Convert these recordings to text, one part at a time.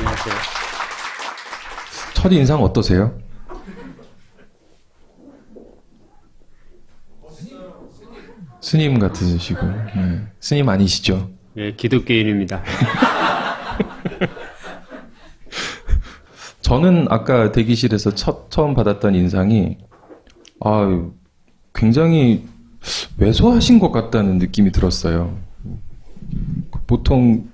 안녕하세요. 첫 인상 어떠세요? 스님 같으시고, 네. 스님 아니시죠? 예, 기독교인입니다. 저는 아까 대기실에서 처음 받았던 인상이, 굉장히 왜소하신 것 같다는 느낌이 들었어요. 보통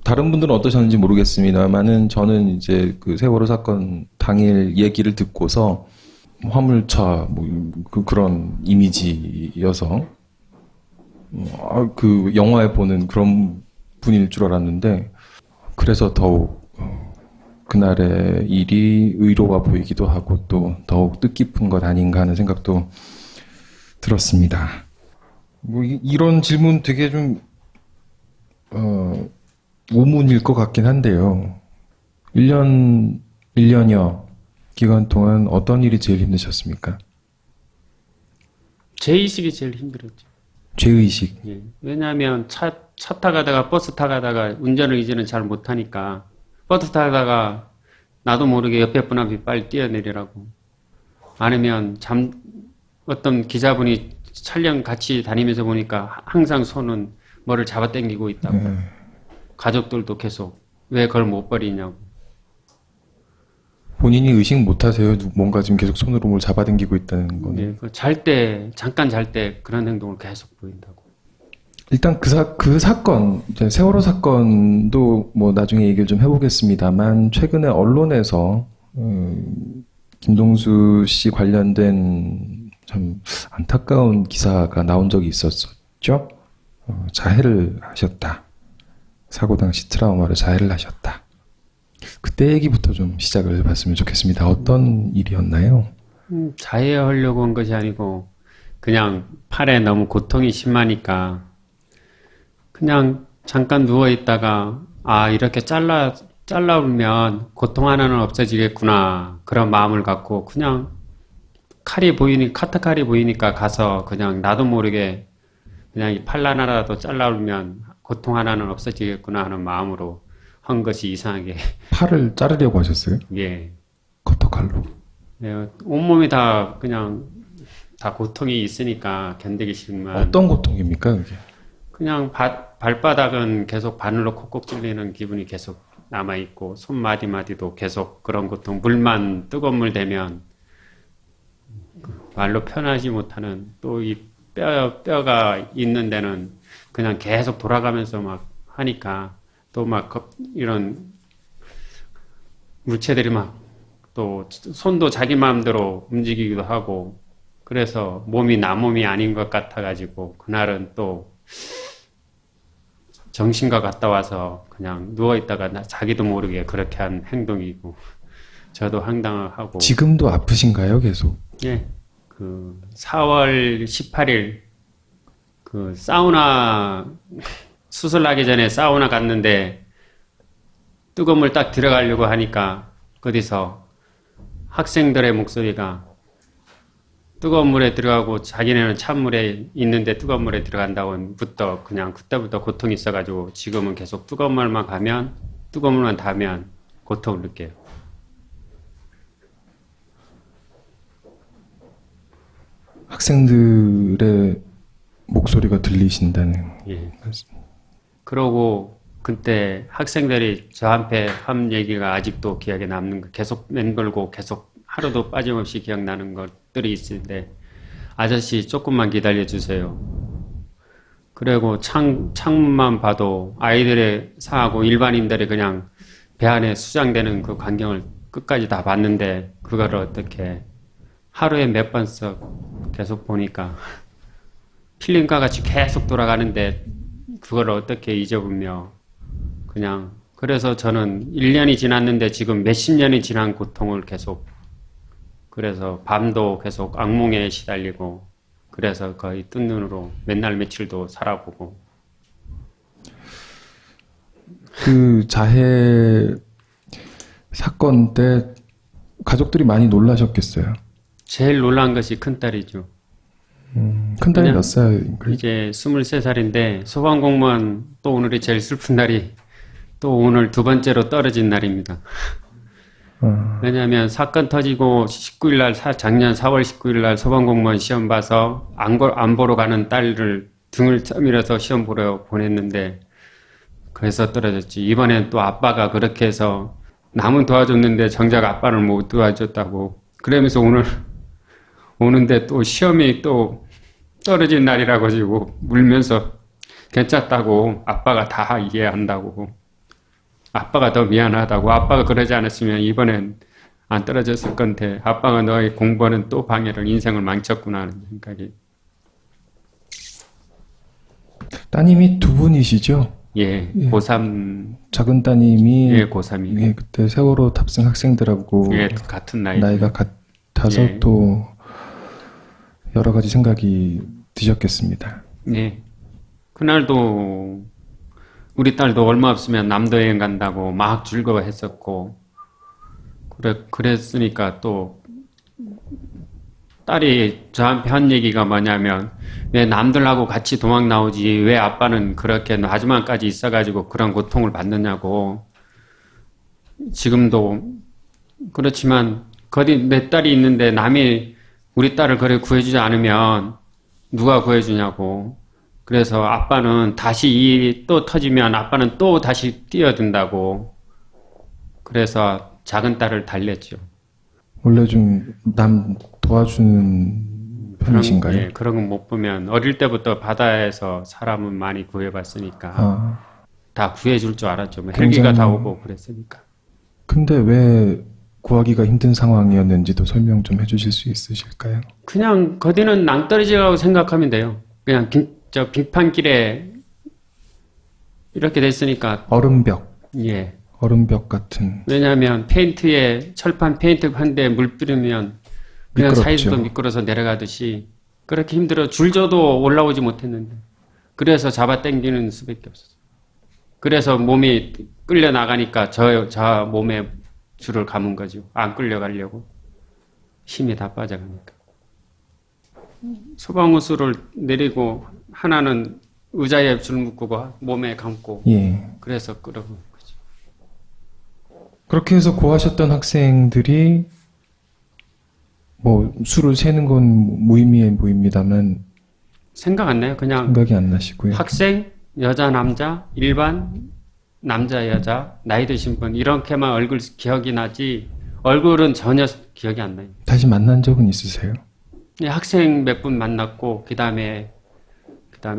다른 분들은 어떠셨는지 모르겠습니다만은 저는 이제 그 세월호 사건 당일 얘기를 듣고서 화물차 그런 이미지여서 그 영화에 보는 그런 분일 줄 알았는데, 그래서 더욱 그날의 일이 의로워 보이기도 하고 또 더욱 뜻깊은 것 아닌가 하는 생각도 들었습니다. 이런 질문 되게 좀 우문일 것 같긴 한데요. 1년여 기간 동안 어떤 일이 제일 힘드셨습니까? 제의식이 제일 힘들었죠. 죄의식. 예, 왜냐하면 차 타가다가 버스 타가다가 운전을 이제는 잘 못하니까 버스 타다가 나도 모르게 옆에 분 앞에 빨리 뛰어내리라고, 아니면 어떤 기자분이 촬영 같이 다니면서 보니까 항상 손은 뭐를 잡아당기고 있다고. 가족들도 계속 왜 그걸 못 버리냐고. 본인이 의식 못하세요? 뭔가 지금 계속 손으로 뭘 잡아당기고 있다는 거는. 예, 잠깐 잘 때 그런 행동을 계속 보인다고. 일단 그 사건, 이제 세월호 사건도 뭐 나중에 얘기를 좀 해보겠습니다만, 최근에 언론에서 김동수 씨 관련된 참 안타까운 기사가 나온 적이 있었죠. 자해를 하셨다. 사고 당시 트라우마로 자해를 하셨다. 그때 얘기부터 좀 시작을 해봤으면 좋겠습니다. 어떤 일이었나요? 자해하려고 한 것이 아니고 그냥 팔에 너무 고통이 심하니까 그냥 잠깐 누워있다가 이렇게 잘라오면 고통 하나는 없어지겠구나, 그런 마음을 갖고 그냥 카트칼이 보이니까 가서 그냥 나도 모르게 그냥 이 팔 하나라도 잘라오면 고통 하나는 없어지겠구나 하는 마음으로 한 것이 이상하게. 팔을 자르려고 하셨어요? 예. 커터칼로. 예, 온몸이 다 그냥 다 고통이 있으니까 견디기 싫지만. 어떤 고통입니까, 그게? 그냥 발바닥은 계속 바늘로 콕콕 찔리는 기분이 계속 남아있고, 손마디마디도 계속 그런 고통, 뜨거운 물 대면 말로 표현하지 못하는, 또 이 뼈가 있는 데는 그냥 계속 돌아가면서 막 하니까, 또 막 이런 물체들이 또 손도 자기 마음대로 움직이기도 하고, 그래서 몸이 나 몸이 아닌 것 같아가지고 그날은 또 정신과 갔다 와서 그냥 누워있다가 자기도 모르게 그렇게 한 행동이고, 저도 황당하고. 지금도 아프신가요, 계속? 예. 4월 18일 사우나 수술하기 전에 사우나 갔는데 뜨거운 물 딱 들어가려고 하니까 거기서 학생들의 목소리가 뜨거운 물에 들어가고 자기네는 찬물에 있는데 뜨거운 물에 들어간다고부터 그냥 그때부터 고통이 있어가지고 지금은 계속 뜨거운 물만 닿으면 고통을 느껴요. 학생들의 목소리가 들리신다는. 예. 그러고 그때 학생들이 저한테 한 얘기가 아직도 기억에 남는 거, 계속 맴돌고 계속 하루도 빠짐없이 기억나는 것들이 있는데, 아저씨 조금만 기다려주세요. 그리고 창문만 봐도 아이들의 상하고 일반인들이 그냥 배 안에 수장되는 그 광경을 끝까지 다 봤는데, 그거를 어떻게 하루에 몇 번씩 계속 보니까 필름과 같이 계속 돌아가는데 그걸 어떻게 잊어보며 그냥. 그래서 저는 1년이 지났는데 지금 몇십 년이 지난 고통을 계속, 그래서 밤도 계속 악몽에 시달리고, 그래서 거의 뜬 눈으로 맨날 며칠도 살아보고. 그 자해 사건 때 가족들이 많이 놀라셨겠어요. 제일 놀란 것이 큰딸이죠. 큰딸이 몇 살인가요? 이제 23살인데 소방공무원, 또 오늘이 제일 슬픈 날이 또 오늘 두 번째로 떨어진 날입니다. 어, 왜냐하면 사건 터지고 19일 날, 작년 4월 19일 날 소방공무원 시험 봐서 안 보러 가는 딸을 등을 떠밀어서 시험 보러 보냈는데 그래서 떨어졌지. 이번엔 또 아빠가 그렇게 해서 남은 도와줬는데 정작 아빠를 못 도와줬다고. 그러면서 오늘 오는데 또 시험이 또 떨어진 날이라 가지고 울면서 괜찮다고 아빠가 다 이해한다고 아빠가 더 미안하다고 아빠가 그러지 않았으면 이번엔 안 떨어졌을 건데 아빠가 너의 공부는 또 방해를 인생을 망쳤구나 하는 생각이 따님이 두 분이시죠? 예, 예. 고3 작은 따님이 예, 고3이 예, 그때 세월호 탑승 학생들하고 예, 같은 나이 나이가 같아서 예. 또 여러 가지 생각이 드셨겠습니다. 예. 그날도 우리 딸도 얼마 없으면 남도 여행 간다고 막 즐거워했었고 그랬으니까 또 딸이 저한테 한 얘기가 뭐냐면 왜 남들하고 같이 도망 나오지 왜 아빠는 그렇게 마지막까지 있어가지고 그런 고통을 받느냐고 지금도 그렇지만 거기 내 딸이 있는데 남이 우리 딸을 그래 구해주지 않으면 누가 구해주냐고 그래서 아빠는 다시 이 또 터지면 아빠는 또 다시 뛰어든다고 그래서 작은 딸을 달랬죠. 원래 좀 남 도와주는 편이신가요? 예, 그런 건 못 보면 어릴 때부터 바다에서 사람은 많이 구해봤으니까 아, 다 구해줄 줄 알았죠. 뭐 헬기가 다 오고 그랬으니까. 근데 왜 구하기가 힘든 상황이었는지도 설명 좀 해주실 수 있으실까요? 그냥 거기는 낭떠러지라고 생각하면 돼요. 그냥 저 빙판길에 이렇게 됐으니까 얼음벽 예. 얼음벽 같은 왜냐하면 페인트에 철판 페인트 한 대 물 뿌리면 그냥 미끄럽죠. 사이즈도 미끄러서 내려가듯이 그렇게 힘들어 줄져도 올라오지 못했는데 그래서 잡아 당기는 수밖에 없었어요. 그래서 몸이 끌려 나가니까 저 몸에 줄을 감은 거죠. 안 끌려가려고 힘이 다 빠져가니까. 소방호수를 내리고 하나는 의자에 줄 묶고 몸에 감고 예. 그래서 끌어본 거죠. 그렇게 해서 구하셨던 학생들이 뭐 수를 세는 건 무의미해 보입니다만 생각 안 나요. 그냥 생각이 안 나시고요. 학생, 여자, 남자, 일반, 남자, 여자, 나이 드신 분 이렇게만 얼굴 기억이 나지 얼굴은 전혀 기억이 안 나요. 다시 만난 적은 있으세요? 예, 학생 몇 분 만났고 그다음에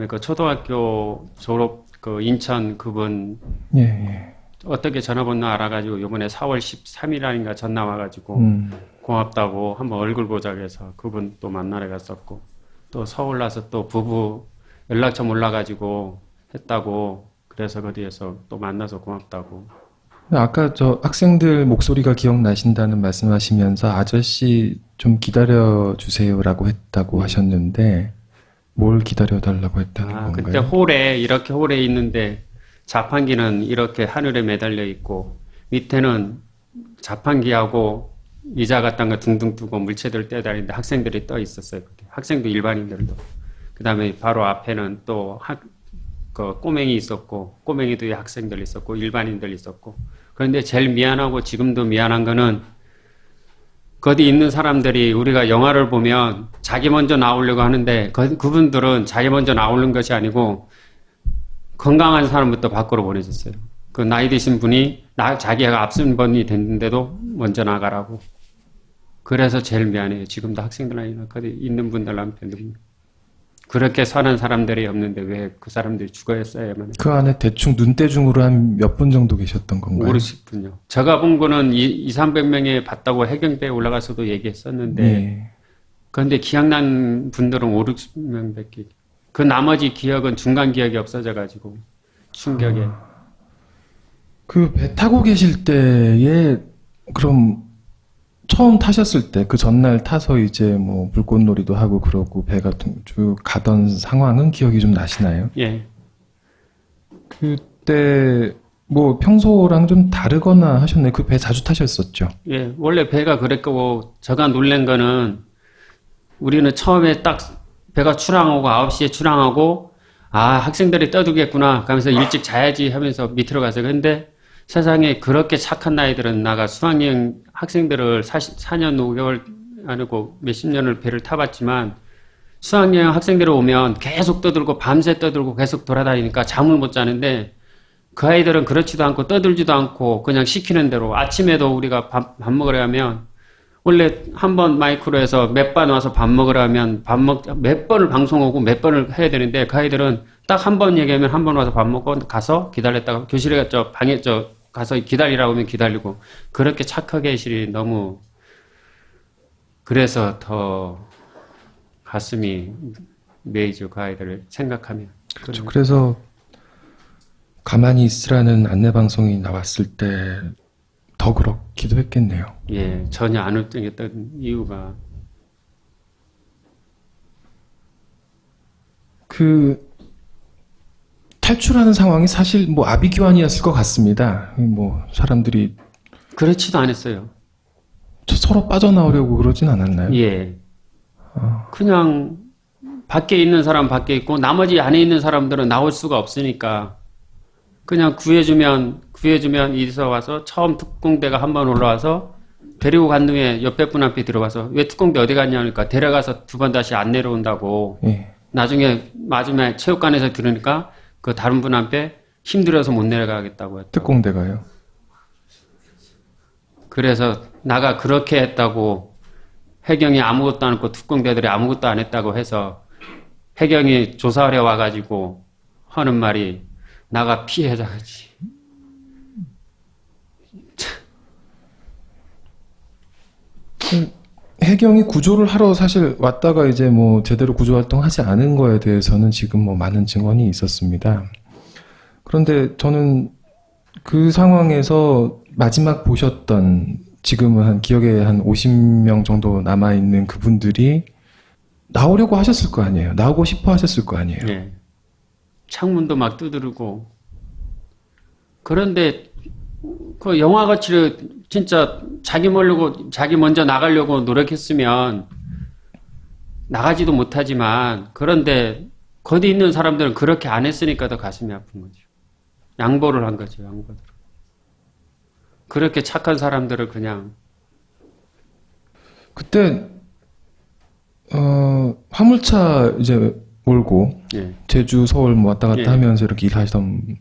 그 초등학교 졸업 그 인천 그분 예, 예. 어떻게 전화번호 알아가지고 이번에 4월 13일 아닌가 전화 와가지고 고맙다고 한번 얼굴 보자 그래서 그분 또 만나러 갔었고 또 서울 나서 또 부부 연락처 몰라가지고 했다고 그래서 거기에서 또 만나서 고맙다고. 아까 저 학생들 목소리가 기억나신다는 말씀하시면서 아저씨 좀 기다려 주세요라고 했다고 하셨는데 뭘 기다려 달라고 했다는 건가요? 그때 홀에 이렇게 홀에 있는데 자판기는 이렇게 하늘에 매달려 있고 밑에는 자판기하고 의자 같은 거 둥둥 두고 물체들 떼다니는데 학생들이 떠 있었어요. 학생도 일반인들도. 그 다음에 바로 앞에는 또 그 꼬맹이 있었고 꼬맹이도 학생들 있었고 일반인들 있었고 그런데 제일 미안하고 지금도 미안한 거는 거기 있는 사람들이 우리가 영화를 보면 자기 먼저 나오려고 하는데 그분들은 자기 먼저 나오는 것이 아니고 건강한 사람부터 밖으로 보내줬어요. 그 나이 드신 분이 자기가 앞선 번이 됐는데도 먼저 나가라고. 그래서 제일 미안해요. 지금도 학생들이나 거기 있는 분들한테 그렇게 사는 사람들이 없는데 왜 그 사람들이 죽어야 써야만. 그 안에 대충 눈대중으로 한 몇 분 정도 계셨던 건가요? 5, 60분요. 제가 본 거는 200~300명에 봤다고 해경대에 올라가서도 얘기했었는데 예. 그런데 기억난 분들은 5, 60명밖에. 그 나머지 기억은 중간 기억이 없어져가지고 충격에. 그 배 타고 계실 때에 그럼 처음 타셨을 때 그 전날 타서 이제 뭐 불꽃놀이도 하고 그러고 배가 쭉 가던 상황은 기억이 좀 나시나요? 예. 그때 뭐 평소랑 좀 다르거나 하셨나요? 그 배 자주 타셨었죠? 예. 원래 배가 그랬고 제가 놀란 거는 우리는 처음에 딱 배가 출항하고 9시에 출항하고 학생들이 떠들겠구나 하면서 일찍 자야지 하면서 밑으로 가서. 근데 세상에 그렇게 착한 아이들은 나가 수학여행 학생들을 4년 5개월 아니고 몇십 년을 배를 타봤지만 수학여행 학생들이 오면 계속 떠들고 밤새 떠들고 계속 돌아다니니까 잠을 못 자는데 그 아이들은 그렇지도 않고 떠들지도 않고 그냥 시키는 대로 아침에도 우리가 밥 먹으려 하면 원래 한 번 마이크로 해서 몇 반 와서 밥 먹으라 하면 몇 번을 방송하고 몇 번을 해야 되는데 그 아이들은 딱 한 번 얘기하면 한 번 와서 밥 먹고 가서 기다렸다가 교실에 방에 가서 기다리라고 하면 기다리고 그렇게 착하게 계시리 너무 그래서 더 가슴이 메이죠 그 아이들을 생각하면. 그렇죠. 그래서 가만히 있으라는 안내 방송이 나왔을 때 더 그렇기도 했겠네요. 예, 전혀 안 울적했던 이유가 그 탈출하는 상황이 사실 뭐 아비규환이었을 것 같습니다. 뭐 사람들이 그렇지도 않았어요. 서로 빠져나오려고 그러진 않았나요? 예, 그냥 밖에 있는 사람 밖에 있고 나머지 안에 있는 사람들은 나올 수가 없으니까 그냥 구해주면 이서 와서 처음 특공대가 한 번 올라와서 데리고 간 후에 옆에 분 앞에 들어가서 왜 특공대 어디 갔냐 하니까 데려가서 두 번 다시 안 내려온다고. 예. 나중에 마지막에 체육관에서 들으니까 그 다른 분 앞에 힘들어서 못 내려가겠다고 했다고. 특공대가요. 그래서 나가 그렇게 했다고 해경이 아무것도 안 했고 특공대들이 아무것도 안 했다고 해서 해경이 조사하러 와가지고 하는 말이 나가 피해자지. 해경이 구조를 하러 사실 왔다가 이제 뭐 제대로 구조 활동하지 않은 거에 대해서는 지금 뭐 많은 증언이 있었습니다. 그런데 저는 그 상황에서 마지막 보셨던 지금은 한 기억에 한 50명 정도 남아 있는 그분들이 나오려고 하셨을 거 아니에요. 나오고 싶어 하셨을 거 아니에요. 예. 창문도 막 두드리고. 그런데 그 영화같이 진짜 자기 먼저 나가려고 노력했으면 나가지도 못하지만 그런데 거기 있는 사람들은 그렇게 안 했으니까 더 가슴이 아픈 거죠. 양보를 한 거죠. 양보를. 그렇게 착한 사람들을 그냥 그때 화물차 이제 몰고 예. 제주 서울 뭐 왔다 갔다 예. 하면서 이렇게 일하시던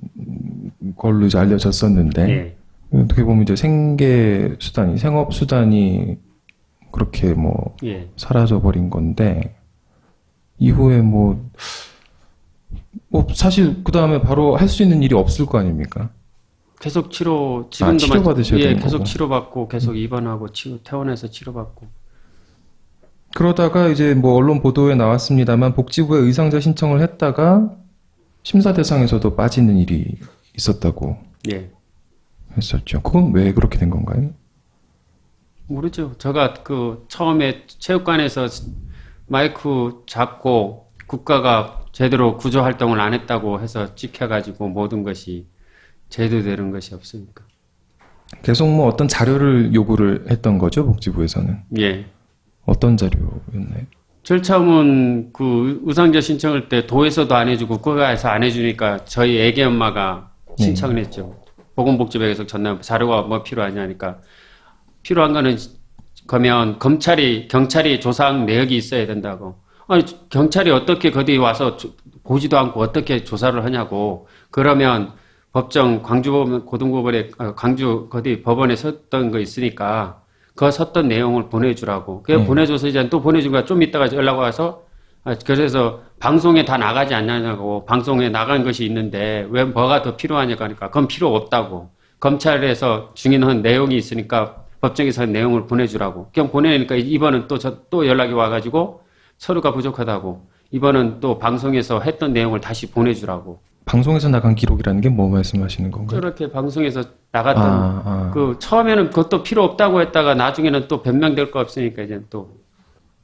걸로 이제 알려졌었는데 예. 어떻게 보면 이제 생업 수단이 그렇게 뭐 예. 사라져 버린 건데 이후에 뭐 사실 그 다음에 바로 할 수 있는 일이 없을 거 아닙니까? 계속 지금도 치료 받으셔야 예, 되는 계속 거고. 치료받고 계속 입원하고 퇴원해서 치료받고. 그러다가 이제 뭐 언론 보도에 나왔습니다만 복지부에 의상자 신청을 했다가 심사 대상에서도 빠지는 일이 있었다고 예. 했었죠. 그건 왜 그렇게 된 건가요? 모르죠. 제가 그 처음에 체육관에서 마이크 잡고 국가가 제대로 구조 활동을 안 했다고 해서 찍혀가지고 모든 것이 제대되는 것이 없으니까. 계속 뭐 어떤 자료를 요구를 했던 거죠, 복지부에서는. 예. 어떤 자료였나요? 제일 처음은 그 의상자 신청할 때 도에서도 안 해주고 국가에서 안 해주니까 저희 애기 엄마가 신청을 했죠. 보건복지부에서 전화 자료가 뭐 필요하냐니까 필요한 거는 그러면 경찰이 조사한 내역이 있어야 된다고. 아니 경찰이 어떻게 거기 와서 보지도 않고 어떻게 조사를 하냐고. 그러면 광주법원 고등법원에 광주 거기 법원에 섰던 거 있으니까 그 섰던 내용을 보내주라고. 그래 보내줘서 이제 또 보내준 거야. 좀 있다가 연락 와서 그래서 방송에 다 나가지 않냐고. 방송에 나간 것이 있는데 왜 뭐가 더 필요하냐고 하니까 그건 필요 없다고. 검찰에서 증인한 내용이 있으니까 법정에서 한 내용을 보내주라고. 그냥 보내니까 이번은 또 연락이 와가지고 서류가 부족하다고. 이번은 또 방송에서 했던 내용을 다시 보내주라고. 방송에서 나간 기록이라는 게 뭐 말씀하시는 건가요? 저렇게 방송에서 나갔던 그 처음에는 그것도 필요 없다고 했다가 나중에는 또 변명될 거 없으니까 이제 또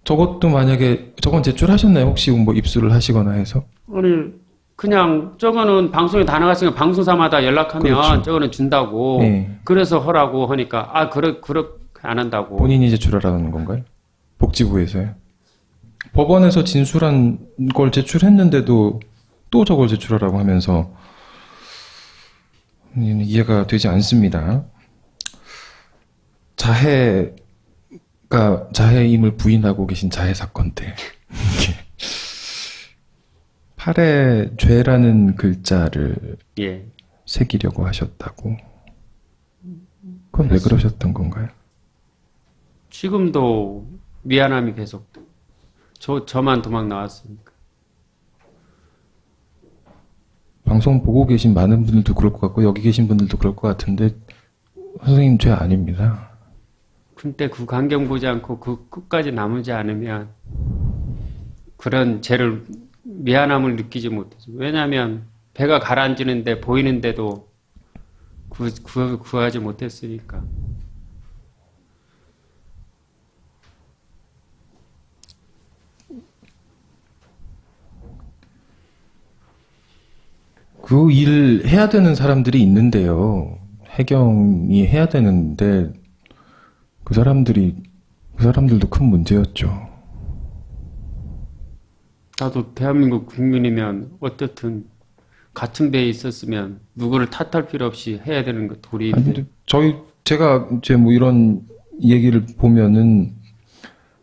저것도 만약에 저건 제출하셨나요? 혹시 뭐 입수를 하시거나 해서? 아니 그냥 저거는 방송에 다 나갔으니까 방송사마다 연락하면 그렇죠. 저거는 준다고. 네. 그래서 하라고 하니까 그렇게 안 한다고. 본인이 제출하라는 건가요? 복지부에서요? 법원에서 진술한 걸 제출했는데도 또 저걸 제출하라고 하면서 이해가 되지 않습니다. 자해임을 부인하고 계신 자해 사건 때 팔에 죄라는 글자를 예. 새기려고 하셨다고. 그건 왜 그러셨던 건가요? 지금도 미안함이 계속. 저만 도망 나왔으니까. 방송 보고 계신 많은 분들도 그럴 것 같고 여기 계신 분들도 그럴 것 같은데 선생님 죄 아닙니다. 근데 그 감경 보지 않고 그 끝까지 남지 않으면 그런 죄를 미안함을 느끼지 못하죠. 왜냐하면 배가 가라앉는데 보이는데도 구하지 못했으니까. 그 일 해야 되는 사람들이 있는데요. 해경이 해야 되는데 그 사람들도 큰 문제였죠. 나도 대한민국 국민이면 어떻든 같은 배에 있었으면 누구를 탓할 필요 없이 해야 되는 거 도리인데. 아니, 근데 제가 이제 뭐 이런 얘기를 보면은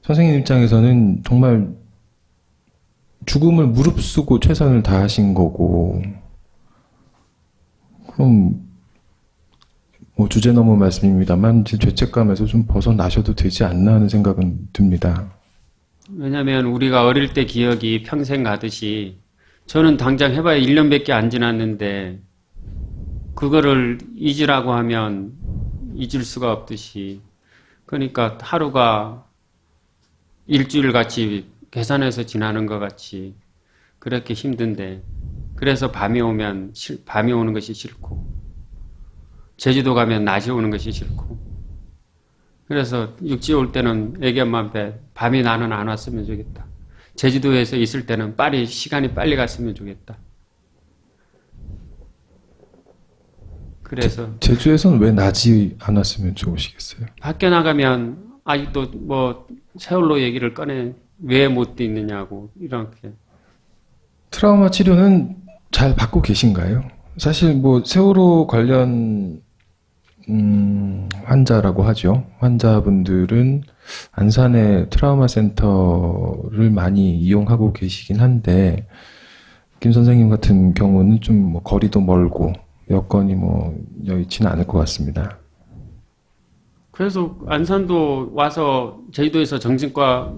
선생님 입장에서는 정말 죽음을 무릅쓰고 최선을 다하신 거고, 그럼 뭐 주제 넘은 말씀입니다만 이제 죄책감에서 좀 벗어나셔도 되지 않나 하는 생각은 듭니다. 왜냐면 우리가 어릴 때 기억이 평생 가듯이 저는 당장 해봐야 1년밖에 안 지났는데 그거를 잊으라고 하면 잊을 수가 없듯이 그러니까 하루가 일주일 같이 계산해서 지나는 것 같이 그렇게 힘든데 그래서 밤이 오는 것이 싫고 제주도 가면 낮이 오는 것이 싫고 그래서 육지 올 때는 애기 엄마 앞에 밤이 나는 안 왔으면 좋겠다. 제주도에서 있을 때는 시간이 빨리 갔으면 좋겠다. 그래서 제주에서는 왜 낮이 안 왔으면 좋으시겠어요? 밖에 나가면 아직도 뭐 세월호 얘기를 꺼내 왜 못 있느냐고 이렇게. 트라우마 치료는 잘 받고 계신가요? 사실 뭐 세월호 관련 환자라고 하죠. 환자분들은 안산의 트라우마 센터를 많이 이용하고 계시긴 한데 김 선생님 같은 경우는 좀 뭐 거리도 멀고 여건이 뭐 여의치는 않을 것 같습니다. 그래서 안산도 와서 제주도에서 정신과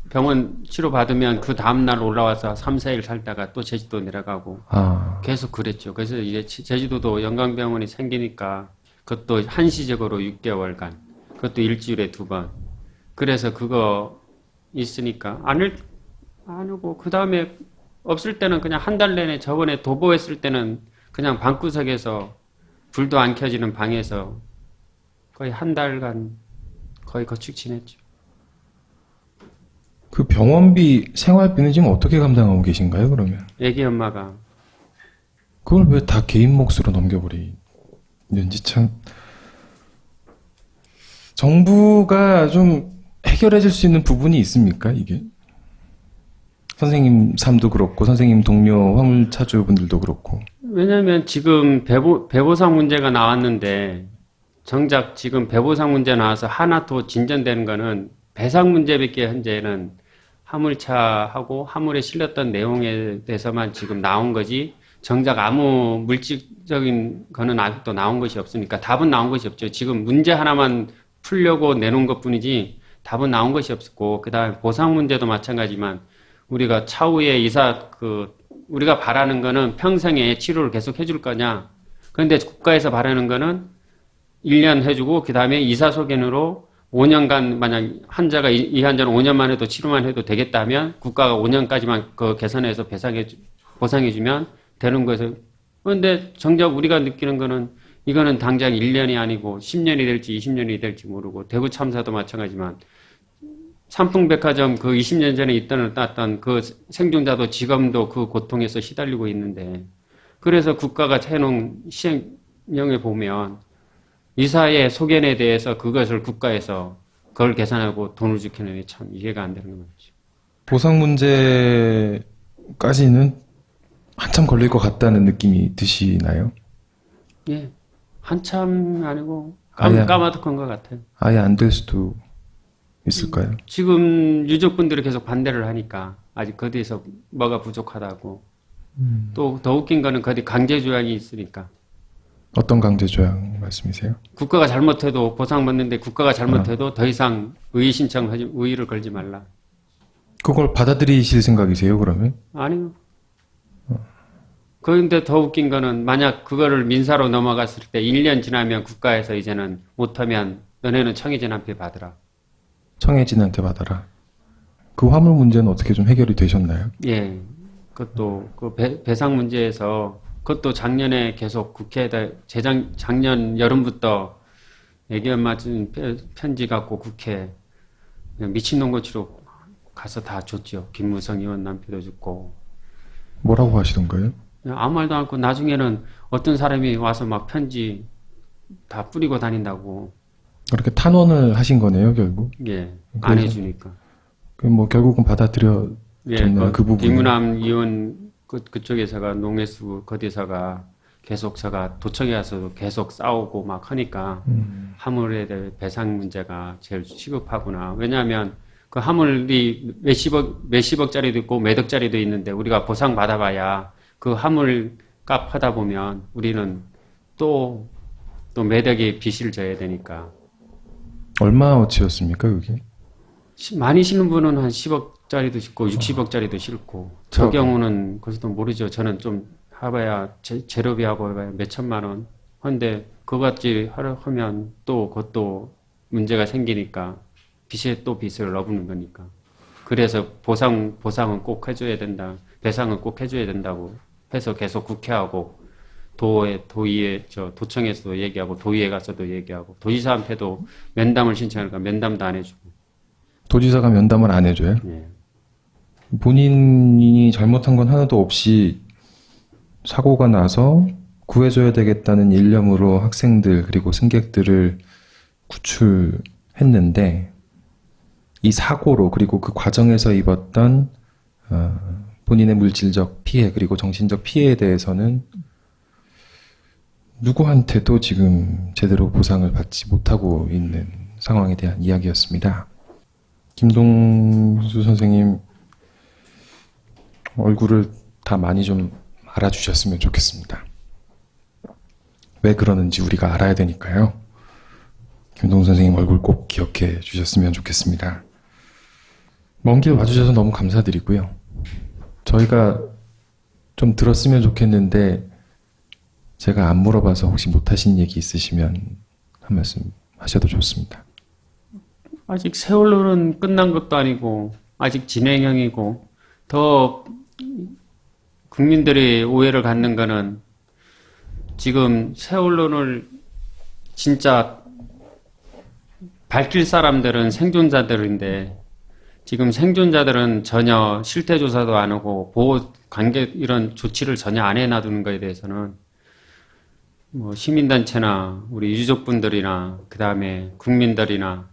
병원 치료 받으면 그 다음날 올라와서 3, 4일 살다가 또 제주도 내려가고 계속 그랬죠. 그래서 이제 제주도도 영광병원이 생기니까 그것도 한시적으로 6개월간 그것도 일주일에 2번 그래서 그거 있으니까 안 오고 그 다음에 없을 때는 그냥 한 달 내내 저번에 도보했을 때는 그냥 방구석에서 불도 안 켜지는 방에서 거의 한 달간 거의 거축 지냈죠. 그 병원비, 생활비는 지금 어떻게 감당하고 계신가요, 그러면? 애기 엄마가. 그걸 왜 다 개인 몫으로 넘겨버리는지 참. 정부가 좀 해결해 줄 수 있는 부분이 있습니까, 이게? 선생님 삶도 그렇고, 선생님 동료 화물차주분들도 그렇고. 왜냐면 지금 배보상 문제가 나왔는데 정작 지금 배보상 문제 나와서 하나 더 진전되는 거는 배상 문제밖에 현재는 화물차하고 화물에 실렸던 내용에 대해서만 지금 나온 거지 정작 아무 물질적인 거는 아직도 나온 것이 없으니까 답은 나온 것이 없죠. 지금 문제 하나만 풀려고 내놓은 것 뿐이지 답은 나온 것이 없었고 그 다음에 보상 문제도 마찬가지지만 우리가 차후에 우리가 바라는 거는 평생에 치료를 계속 해줄 거냐. 그런데 국가에서 바라는 거는 1년 해주고 그 다음에 이사소견으로 5년간 만약 환자가 이 환자는 5년만 해도 치료만 해도 되겠다면 국가가 5년까지만 그 개선해서 보상해주면 되는 거죠. 그런데 정작 우리가 느끼는 거는 이거는 당장 1년이 아니고 10년이 될지 20년이 될지 모르고 대구 참사도 마찬가지지만 삼풍백화점 그 20년 전에 있던 그 생존자도 지금도 그 고통에서 시달리고 있는데 그래서 국가가 해놓은 시행령에 보면 이사의 소견에 대해서 그것을 국가에서 그걸 계산하고 돈을 지키는 게 참 이해가 안 되는 거죠. 보상 문제까지는 한참 걸릴 것 같다는 느낌이 드시나요? 예, 한참 아니고 아예, 까마득한 것 같아요. 아예 안 될 수도 있을까요? 지금 유족분들이 계속 반대를 하니까 아직 거기에서 뭐가 부족하다고. 또 더 웃긴 거는 거기 강제 조항이 있으니까 어떤 강제조약 말씀이세요? 국가가 잘못해도 보상받는데 국가가 잘못해도 더 이상 의의를 걸지 말라. 그걸 받아들이실 생각이세요, 그러면? 아니요. 그런데 더 웃긴 거는 만약 그거를 민사로 넘어갔을 때 1년 지나면 국가에서 이제는 못하면 너네는 청해진한테 받으라. 청해진한테 받아라. 그 화물 문제는 어떻게 좀 해결이 되셨나요? 예. 그것도 그 배상 문제에서 그것도 작년에 계속 국회에다 작년 여름부터 애견 맞은 편지 갖고 국회 그냥 미친놈같이로 가서 다 줬죠. 김무성 의원 남편도 줬고. 뭐라고 하시던가요? 그냥 아무 말도 않고 나중에는 어떤 사람이 와서 막 편지 다 뿌리고 다닌다고. 그렇게 탄원을 하신 거네요, 결국. 예. 안 그래서- 해주니까. 뭐 결국은 받아들여졌나요, 예. 그 부분? 김문함 의원 그쪽에서가 농해수 거기서가 계속 저가 도청에 가서 계속 싸우고 막 하니까 화물에 대해 배상 문제가 제일 시급하구나. 왜냐하면 그 화물이 몇십억짜리도 있고 몇 억짜리도 있는데 우리가 보상 받아봐야 그 화물 값 하다 보면 우리는 또 몇 억의 빚을 져야 되니까. 얼마어치였습니까, 그게? 많이 실는 분은 한 10억짜리도 싣고 60억짜리도 싣고 저 경우는 그것도 모르죠. 저는 좀 해봐야 재료비하고 해봐야 몇 천만 원. 근데 그거같이 하면 또 그것도 문제가 생기니까 빚에 또 빚을 넣는 거니까. 그래서 보상은 꼭 해줘야 된다. 배상은 꼭 해줘야 된다고 해서 계속 국회하고 도의회 도청에서도 얘기하고 도의회 가서도 얘기하고 도지사한테도 면담을 신청하니까 면담도 안 해주고. 도지사가 면담을 안 해줘요? 예. 본인이 잘못한 건 하나도 없이 사고가 나서 구해줘야 되겠다는 일념으로 학생들 그리고 승객들을 구출했는데 이 사고로 그리고 그 과정에서 입었던 본인의 물질적 피해 그리고 정신적 피해에 대해서는 누구한테도 지금 제대로 보상을 받지 못하고 있는 상황에 대한 이야기였습니다. 김동수 선생님 얼굴을 다 많이 좀 알아주셨으면 좋겠습니다. 왜 그러는지 우리가 알아야 되니까요. 김동수 선생님 얼굴 꼭 기억해 주셨으면 좋겠습니다. 먼 길 와주셔서 너무 감사드리고요. 저희가 좀 들었으면 좋겠는데 제가 안 물어봐서 혹시 못하신 얘기 있으시면 한 말씀 하셔도 좋습니다. 아직 세월호는 끝난 것도 아니고 아직 진행형이고 더 국민들이 오해를 갖는 거는 지금 세월호를 진짜 밝힐 사람들은 생존자들인데 지금 생존자들은 전혀 실태조사도 안 하고 보호 관계 이런 조치를 전혀 안 해놔두는 거에 대해서는 뭐 시민단체나 우리 유족분들이나 그 다음에 국민들이나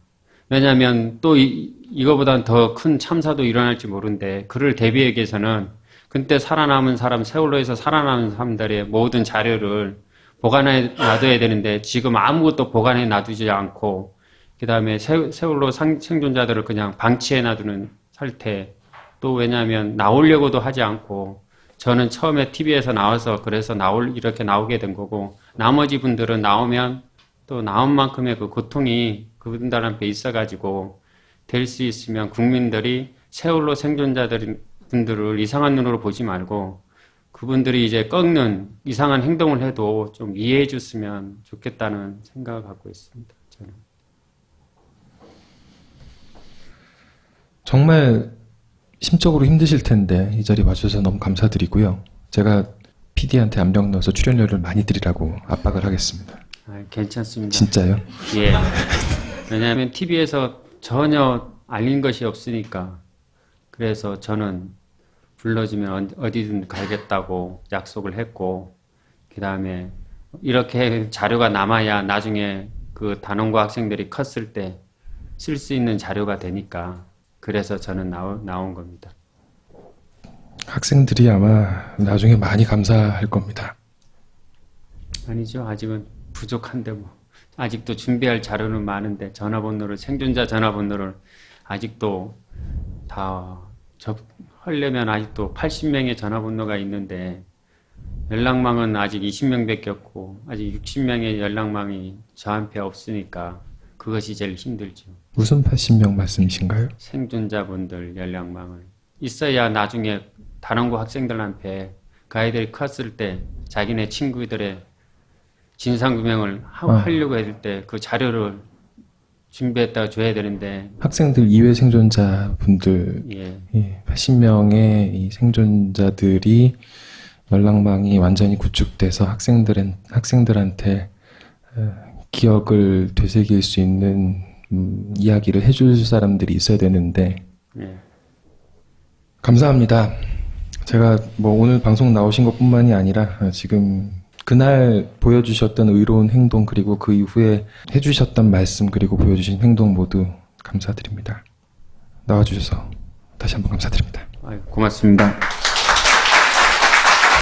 왜냐하면 또 이거보단 더 큰 참사도 일어날지 모르는데 그를 대비하기 위해서는 그때 살아남은 사람 세월호에서 살아남은 사람들의 모든 자료를 보관해 놔둬야 되는데 지금 아무것도 보관해 놔두지 않고 그 다음에 세월호 생존자들을 그냥 방치해 놔두는 상태. 또 왜냐하면 나오려고도 하지 않고 저는 처음에 TV에서 나와서 그래서 이렇게 나오게 된 거고 나머지 분들은 나오면 또 나온 만큼의 그 고통이 그분들한테 있어가지고 될 수 있으면 국민들이 세월호 생존자분들을 이상한 눈으로 보지 말고 그분들이 이제 꺾는 이상한 행동을 해도 좀 이해해 줬으면 좋겠다는 생각을 갖고 있습니다. 저는. 정말 심적으로 힘드실 텐데 이 자리 와주셔서 너무 감사드리고요. 제가 PD한테 압력 넣어서 출연료를 많이 드리라고 압박을 하겠습니다. 괜찮습니다. 진짜요? 예. 왜냐하면 TV에서 전혀 알린 것이 없으니까. 그래서 저는 불러주면 어디든 가겠다고 약속을 했고, 그 다음에 이렇게 자료가 남아야 나중에 그 단원고 학생들이 컸을 때 쓸 수 있는 자료가 되니까. 그래서 저는 나온 겁니다. 학생들이 아마 나중에 많이 감사할 겁니다. 아니죠. 아직은 부족한데 뭐. 아직도 준비할 자료는 많은데 전화번호를 생존자 전화번호를 아직도 다 하려면 아직도 80명의 전화번호가 있는데 연락망은 아직 20명밖에 없고 아직 60명의 연락망이 저한테 없으니까 그것이 제일 힘들죠. 무슨 80명 말씀이신가요? 생존자분들 연락망을 있어야 나중에 다른 고 학생들한테 그 아이들이 컸을 때 자기네 친구들의 진상규명을 하려고 할 때 그 자료를 준비했다가 줘야 되는데 학생들 이외 생존자분들 예, 80명의 이 생존자들이 연락망이 완전히 구축돼서 학생들한테 기억을 되새길 수 있는 이야기를 해줄 사람들이 있어야 되는데 예. 감사합니다. 제가 뭐 오늘 방송 나오신 것뿐만이 아니라 지금 그날 보여주셨던 의로운 행동 그리고 그 이후에 해주셨던 말씀 그리고 보여주신 행동 모두 감사드립니다. 나와주셔서 다시 한번 감사드립니다. 아유, 고맙습니다.